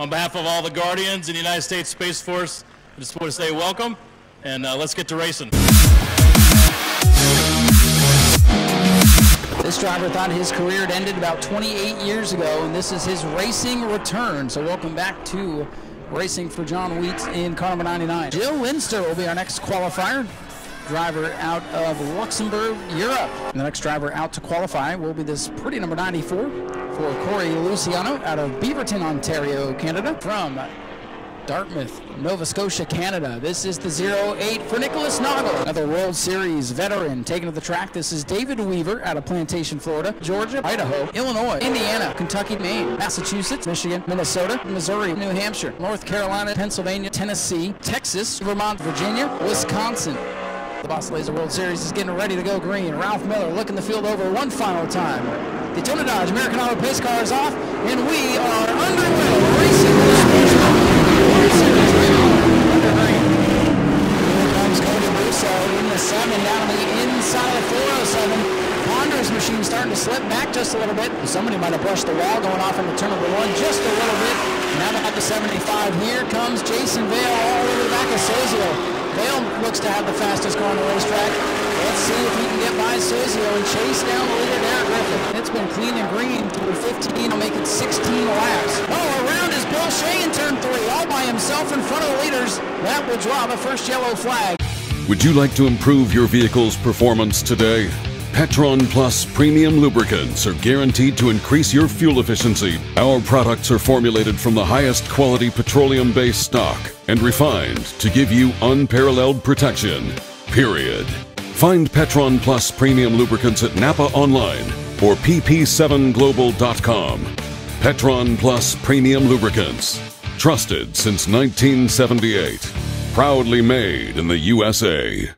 On behalf of all the Guardians in the United States Space Force, I just want to say welcome, and let's get to racing. This driver thought his career had ended about 28 years ago, and this is his racing return. So welcome back to racing for John Wheat in car number 99. Jill Linster will be our next qualifier. Driver out of Luxembourg, Europe. And the next driver out to qualify will be this pretty number 94 for Corey Luciano out of Beaverton, Ontario, Canada. From Dartmouth, Nova Scotia, Canada. This is the 08 for Nicholas Noggle, another World Series veteran taken to the track. This is David Weaver out of Plantation, Florida, Georgia, Idaho, Illinois, Indiana, Kentucky, Maine, Massachusetts, Michigan, Minnesota, Missouri, New Hampshire, North Carolina, Pennsylvania, Tennessee, Texas, Vermont, Virginia, Wisconsin. The Boss Laser World Series is getting ready to go green. Ralph Miller looking the field over one final time. Daytona Dodge American Auto pace car is off, and we are underway. Racing for the World Series under green. Here comes Cody Russo in the 7 down the inside of the 407. Ponder's machine starting to slip back just a little bit. Somebody might have brushed the wall going off into turn number 1 just a little bit. Now at the 75, here comes Jason Vale all over the back of Sozio. Vale looks to have the fastest car on the racetrack. Let's see if he can get by Sozio and chase down the leader, Derek Griffith. It's been clean and green through 15. I'll make it 16 laps. Oh, around is Bill Shea in turn 3, all by himself in front of the leaders. That will draw the first yellow flag. Would you like to improve your vehicle's performance today? Petron Plus premium lubricants are guaranteed to increase your fuel efficiency. Our products are formulated from the highest quality petroleum-based stock and refined to give you unparalleled protection, period. Find Petron Plus premium lubricants at Napa online or pp7global.com. Petron Plus premium lubricants, trusted since 1978, proudly made in the USA.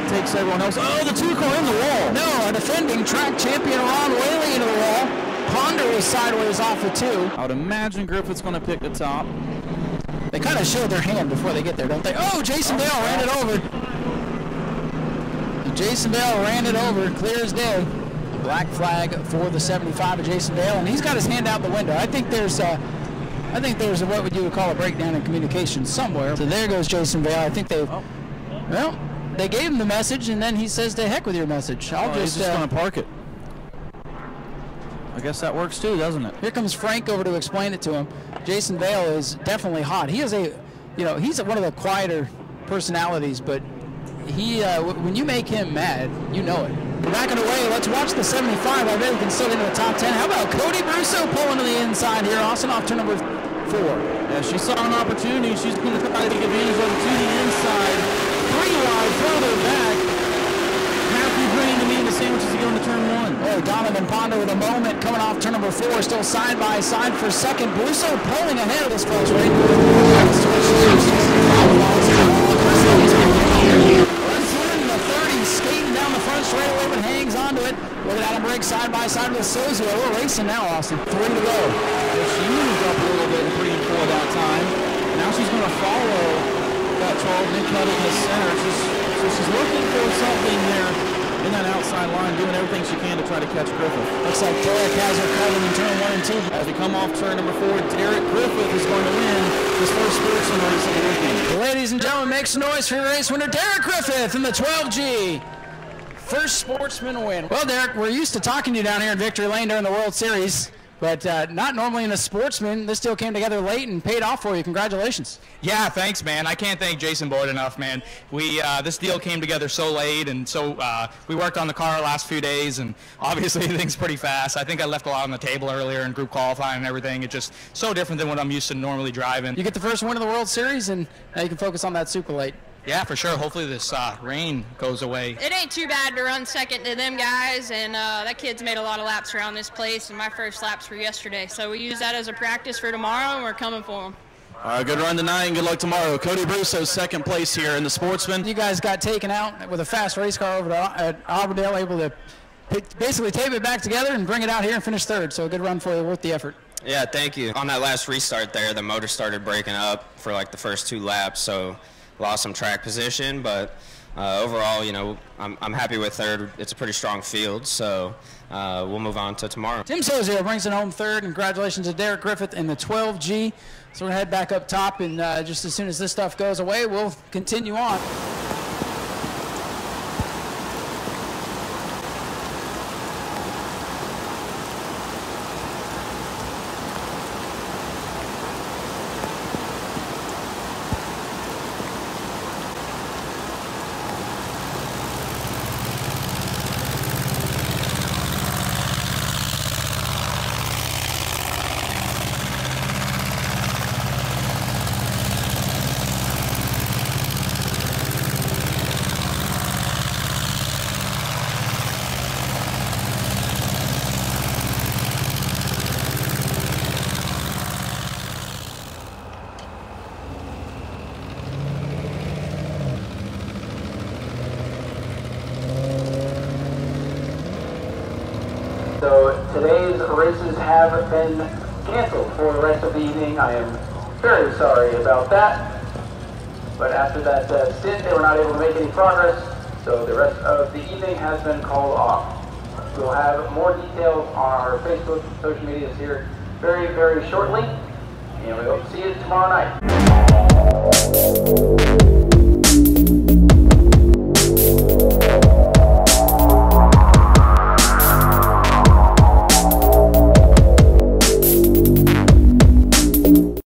Takes everyone else. Oh, the 2 car in the wall. No, a defending track champion Ron Whaley into the wall. Ponder was sideways off the 2. I would imagine Griffith's going to pick the top. They kind of show their hand before they get there, don't they? Oh, Jason Bale ran it over. Jason Bale ran it over, clear as day. Black flag for the 75 of Jason Bale, and he's got his hand out the window. I think there's what would you would call a breakdown in communication somewhere. So there goes Jason Bale. I think they've, well, they gave him the message, and then he says, to heck with your message. He's just going to park it. I guess that works too, doesn't it? Here comes Frank over to explain it to him. Jason Vale is definitely hot. He is he's one of the quieter personalities, but he, when you make him mad, you know it. We're back away. Let's watch the 75. I bet we can still get into the top 10. How about Cody Brusso pulling to the inside here? Austin off turn number 4. Yeah, she saw an opportunity. She's going to try to take advantage of it to the inside. 3 wide, further back. Matthew Green to me in the sandwich as he go into turn 1. Oh, Donovan Ponder with a moment coming off turn number 4, still side by side for second. Brusso pulling ahead of this first rate. The 30 skating down the front straightaway, but hangs onto it. Look at Adam Briggs side by side with Sozio. We're racing now, Austin. 3 to go. She moved up a little bit in 3 and 4 that time. Now she's going to follow that 12 and cut it in the center. So she's looking for something there in that outside line, doing everything she can to try to catch Griffith. Looks like Derek has her covered in turn 1 and 2. As we come off turn number 4, Derek Griffith is going to win his first sportsman race of the weekend. Ladies and gentlemen, make some noise for your race winner, Derek Griffith in the 12G. First sportsman win. Well, Derek, we're used to talking to you down here in Victory Lane during the World Series, but not normally in a sportsman. This deal came together late and paid off for you. Congratulations. Yeah, thanks, man. I can't thank Jason Boyd enough, man. This deal came together so late, and so we worked on the car the last few days, and obviously things pretty fast. I think I left a lot on the table earlier in group qualifying and everything. It's just so different than what I'm used to normally driving. You get the first win of the World Series, and now you can focus on that super late. Yeah, for sure. Hopefully this rain goes away. It ain't too bad to run second to them guys, and that kid's made a lot of laps around this place, and my first laps were yesterday. So we use that as a practice for tomorrow, and we're coming for them. All right, good run tonight and good luck tomorrow. Cody Brusso, second place here in the Sportsman. You guys got taken out with a fast race car over at Auburndale, able to basically tape it back together and bring it out here and finish third. So a good run for you, worth the effort. Yeah, thank you. On that last restart there, the motor started breaking up for like the first 2 laps, so lost some track position, but overall, you know, I'm happy with third. It's a pretty strong field, so we'll move on to tomorrow. Tim Sozio brings it home third. Congratulations to Derek Griffith in the 12G. So we're going to head back up top, and just as soon as this stuff goes away, we'll continue on. So today's races have been canceled for the rest of the evening. I am very sorry about that. But after that stint, they were not able to make any progress, so the rest of the evening has been called off. We'll have more details on our Facebook and social medias here very, very shortly. And we hope to see you tomorrow night.